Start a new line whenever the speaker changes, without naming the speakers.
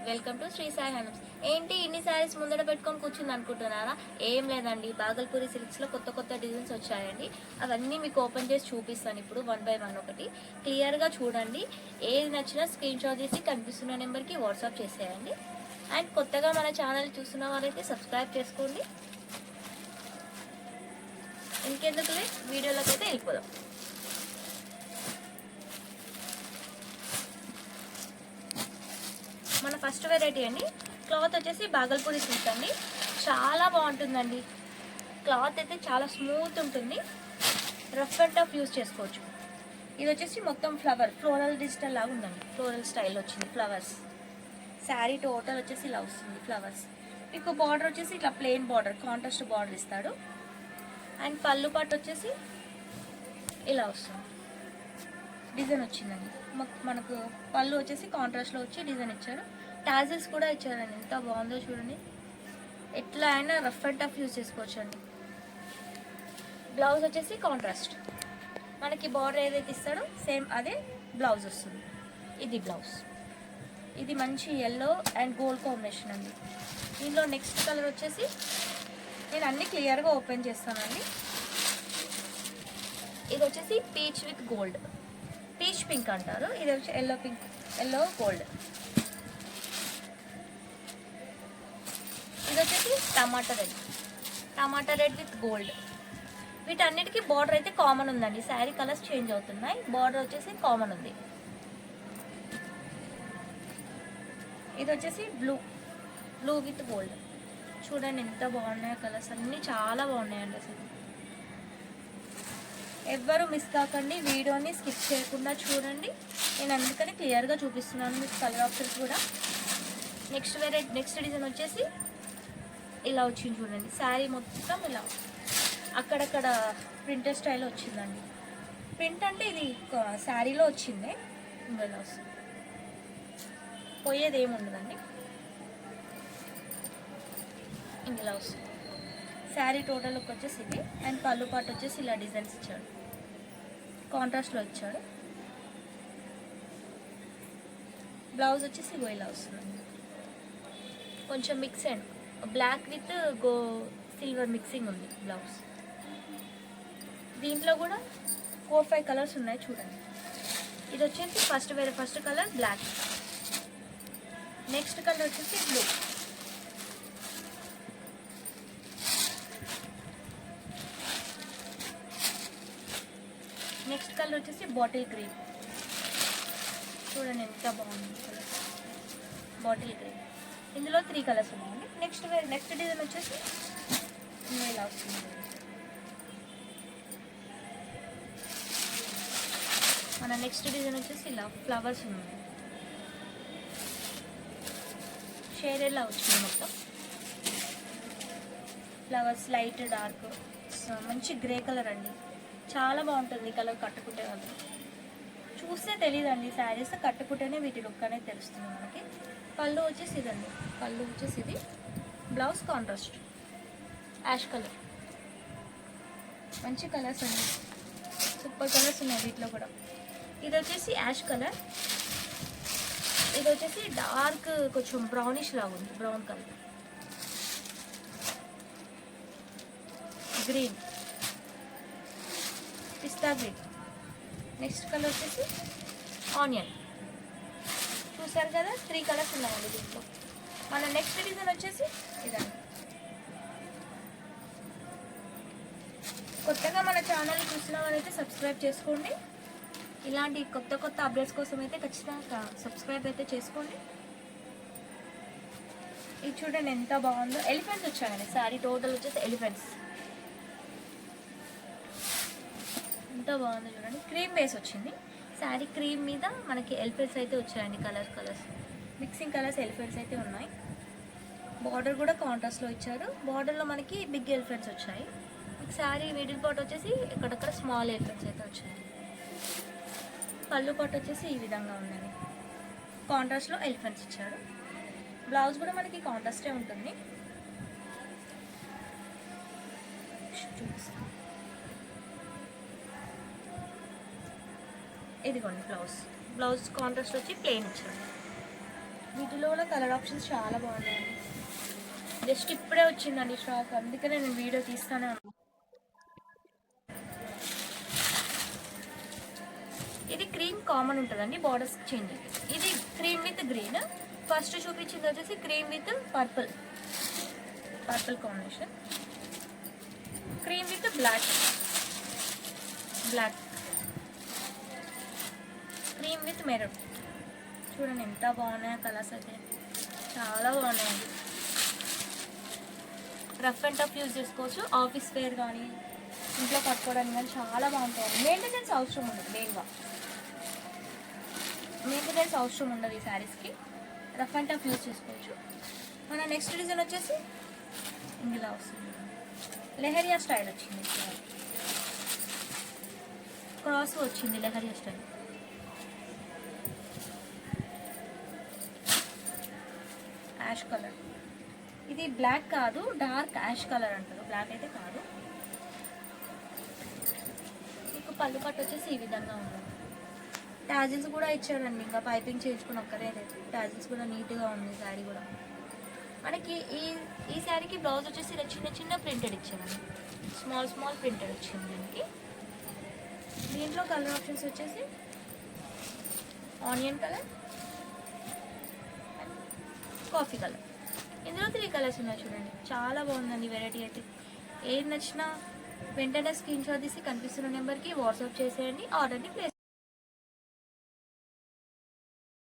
Welcome to Shri Sai handlooms. ఏంటి ఇన్ని శారీస్ ముందర పెట్టుకొని కూర్చుంది అనుకుంటున్నారా? ఏం లేదండి, బాగల్పూరి సిల్క్స్లో కొత్త కొత్త డిజైన్స్ వచ్చాయండి. అవన్నీ మీకు ఓపెన్ చేసి చూపిస్తాను ఇప్పుడు వన్ బై వన్. ఒకటి క్లియర్గా చూడండి. ఏది నచ్చినా స్క్రీన్ షాట్ చేసి కనిపిస్తున్న నెంబర్కి వాట్సాప్ చేసేయండి. అండ్ కొత్తగా మన ఛానల్ చూస్తున్న వాళ్ళైతే సబ్స్క్రైబ్ చేసుకోండి. ఇంకెందుకులే, వీడియోలోకి అయితే వెళ్ళిపోదాం. మన ఫస్ట్ వెరైటీ అండి. క్లాత్ వచ్చేసి బాగల్పూరి సిల్క్ అండి. చాలా బాగుంటుందండి. క్లాత్ అయితే చాలా స్మూత్ ఉంటుంది. రఫ్ అండ్ టఫ్ యూస్ చేసుకోవచ్చు. ఇది వచ్చేసి మొత్తం ఫ్లోరల్ డిజిటల్ లాగా ఉందండి. ఫ్లోరల్ స్టైల్ వచ్చింది, ఫ్లవర్స్. శారీ టోటల్ వచ్చేసి ఇలా వస్తుంది ఫ్లవర్స్. మీకు బార్డర్ వచ్చేసి ఇట్లా ప్లెయిన్ బార్డర్, కాంట్రాస్ట్ బార్డర్ ఇస్తాడు. అండ్ పళ్ళు పాటు వచ్చేసి ఇలా వస్తుంది, డిజైన్ వచ్చిందండి. మనకు పళ్ళు వచ్చేసి కాంట్రాస్ట్లో వచ్చి డిజైన్ ఇచ్చాడు. టాజిల్స్ కూడా ఇచ్చారండి. ఎంత బాగుందో చూడండి. ఎట్లా అయినా రఫ్ అండ్ టఫ్ యూజ్ చేసుకోవచ్చు అండి. బ్లౌజ్ వచ్చేసి కాంట్రాస్ట్, మనకి బార్డర్ ఏదైతే ఇస్తాడో సేమ్ అదే బ్లౌజ్ వస్తుంది. ఇది బ్లౌజ్. ఇది మంచి ఎల్లో అండ్ గోల్డ్ కాంబినేషన్ అండి. దీనిలో నెక్స్ట్ కలర్ వచ్చేసి నేను అన్ని క్లియర్గా ఓపెన్ చేస్తానండి. ఇది వచ్చేసి peach with gold, peach pink అంటారు. ఇది వచ్చి ఎల్లో పింక్, ఎల్లో గోల్డ్. ఇది వచ్చేసి టమాటా రెడ్ విత్ గోల్డ్. వీటన్నిటికీ బార్డర్ అయితే కామన్ ఉందండి. శారీ కలర్స్ చేంజ్ అవుతున్నాయి, బార్డర్ వచ్చేసి కామన్ ఉంది. ఇది వచ్చేసి బ్లూ విత్ గోల్డ్. చూడండి ఎంత బాగున్నాయో కలర్స్, అన్నీ చాలా బాగున్నాయండి. అసలు ఎవ్వరు మిస్ కాకండి, వీడియోని స్కిప్ చేయకుండా చూడండి. నేను అందుకని క్లియర్గా చూపిస్తున్నాను మీకు కలర్ ఆప్షన్స్ కూడా. నెక్స్ట్ డిజైన్ వచ్చేసి ఇలా వచ్చింది చూడండి. శారీ మొత్తం ఇలా అక్కడక్కడ ప్రింటెడ్ స్టైల్ వచ్చిందండి. ప్రింట్ అంటే ఇది శారీలో వచ్చింది. ఇలా వస్తుంది, పోయేది ఏముండదండి. ఇలా వస్తుంది శారీ టోటల్ లుక్ వచ్చేసి ఇది. అండ్ పళ్ళు పాటు వచ్చేసి ఇలా డిజైన్స్ ఇచ్చాడు, కాంట్రాస్ట్లో ఇచ్చాడు. బ్లౌజ్ వచ్చేసి ఇలా వస్తుంది. కొంచెం mix and black with silver mixing ఉంది బ్లౌజ్. దీంట్లో కూడా 4-5 కలర్స్ ఉన్నాయి చూడండి. ఇది వచ్చేసి first colour black. Next colour వచ్చేసి బ్లూ. నెక్స్ట్ కలర్ వచ్చేసి బాటిల్ గ్రీన్. చూడండి ఎంత బాగుంది కలర్, బాటిల్ గ్రీన్. ఇందులో 3 కలర్స్ ఉన్నాయండి. నెక్స్ట్ డిజైన్ వచ్చేసి ఇలా వస్తుంది. మన నెక్స్ట్ డిజైన్ వచ్చేసి ఇలా ఫ్లవర్స్ ఉన్నాయి. షేడ్ ఎలా వచ్చింది మొత్తం ఫ్లవర్స్, లైట్ డార్క్, మంచి గ్రే కలర్ అండి. చాలా బాగుంటుంది కలర్. కట్టుకుంటే వాళ్ళు చూస్తే తెలియదండి, శారీస్ కట్టుకుంటేనే వీటి లుక్ అనేది తెలుస్తుంది మనకి. పళ్ళు వచ్చేసి ఇదండి, పళ్ళు వచ్చేసి ఇది. Blouse contrast ash colour. మంచి కలర్స్ అండి, సూపర్ కలర్స్ ఉన్నాయి వీటిలో కూడా. ఇది వచ్చేసి యాష్ కలర్. ఇది వచ్చేసి డార్క్ కొంచెం బ్రౌనిష్ లాగా ఉంది, బ్రౌన్ కలర్. గ్రీన్, పిస్తా గ్రీన్. నెక్స్ట్ కలర్ వచ్చేసి ఆనియన్. చూసారు కదా, 3 కలర్స్ ఉన్నాయండి దీంట్లో. మన నెక్స్ట్ డిజైన్ వచ్చేసి ఇదండి. కొత్తగా మన ఛానల్ చూసిన వాళ్ళైతే సబ్స్క్రైబ్ చేసుకోండి. ఇలాంటి కొత్త అప్డేట్స్ కోసం అయితే ఖచ్చితంగా సబ్స్క్రైబ్ అయితే చేసుకోండి. ఇది చూడండి ఎంత బాగుందో. ఎలిఫెంట్స్ వచ్చాయండి. శారీ టోటల్ వచ్చేసి ఎలిఫెంట్స్. ఎంత బాగుందో చూడండి. క్రీమ్ బేస్ వచ్చింది శారీ. క్రీమ్ మీద మనకి ఎలిఫెంట్స్ అయితే వచ్చాయండి. కలర్స్ మిక్సింగ్ కలర్స్ ఎలిఫెంట్స్ అయితే ఉన్నాయి. బార్డర్ కూడా కాంట్రాస్ట్లో ఇచ్చారు. బార్డర్లో మనకి బిగ్ ఎలిఫెంట్స్ వచ్చాయి. మీకు శారీ మిడిల్ పార్ట్ వచ్చేసి ఎక్కడెక్కడ స్మాల్ ఎలిఫెంట్స్ అయితే వచ్చాయి. పళ్ళు పాటు వచ్చేసి ఈ విధంగా ఉందండి. కాంట్రాస్ట్లో ఎలిఫెంట్స్ ఇచ్చారు. బ్లౌజ్ కూడా మనకి కాంట్రాస్టే ఉంటుంది. ఇదిగోండి బ్లౌజ్ కాంట్రాస్ట్ వచ్చి ప్లెయిన్ ఇచ్చారు. వీటిలో కూడా కలర్ ఆప్షన్స్ చాలా బాగున్నాయండి. జస్ట్ ఇప్పుడే వచ్చిందండి స్టాక్, అందుకనే నేను వీడియో తీస్తానే ఉన్నాను. ఇది క్రీమ్ కామన్ ఉంటుందండి, బార్డర్స్ చేంజ్. ఇది క్రీమ్ విత్ గ్రీన్. ఫస్ట్ చూపించింది వచ్చేసి cream with purple combination. Cream with black, cream with maroon. చూడండి ఎంత బాగున్నాయో కలర్స్ అయితే, చాలా బాగున్నాయండి. రఫ్ అండ్ టఫ్ యూజ్ చేసుకోవచ్చు, ఆఫీస్ వేర్ కానీ ఇంట్లో కట్టుకోవడానికి కానీ చాలా బాగుంటాయి. మెయింటెనెన్స్ అవసరం ఉండదు, మెయింటెనెన్స్ అవసరం ఉండదు ఈ శారీస్కి. రఫ్ అండ్ టఫ్ యూజ్ చేసుకోవచ్చు. మన నెక్స్ట్ డిజైన్ వచ్చేసి ఇందులో వస్తుంది, లెహరియా స్టైల్ వచ్చింది. క్రాస్ వచ్చింది లెహరియా స్టైల్. Ash colour. ఇది బ్లాక్ కాదు, డార్క్ యాష్ కలర్ అంటారు, బ్లాక్ అయితే కాదు. మీకు పళ్ళు పట్టు వచ్చేసి ఈ విధంగా ఉంటుంది. టాజిల్స్ కూడా ఇచ్చారండి, ఇంకా పైపింగ్ చేయించుకుని ఒక్కరే లేదు. టాజిల్స్ కూడా నీట్గా ఉంది శారీ కూడా. మనకి ఈ శారీకి బ్లౌజ్ వచ్చేసి ఇలా చిన్న ప్రింటెడ్ ఇచ్చారండి, స్మాల్ ప్రింటెడ్ వచ్చింది దీనికి. దీంట్లో కలర్ ఆప్షన్స్ వచ్చేసి ఆనియన్ కలర్, కాఫీ కలర్. ఇందులో 3 కలర్స్ ఉన్నాయి చూడండి, చాలా బాగుందండి వెరైటీ అయితే. ఏది నచ్చినా వెంటనే స్క్రీన్ షాట్ తీసి కనిపిస్తున్న నెంబర్కి వాట్సాప్ చేసేయండి, ఆర్డర్ని ప్లేస్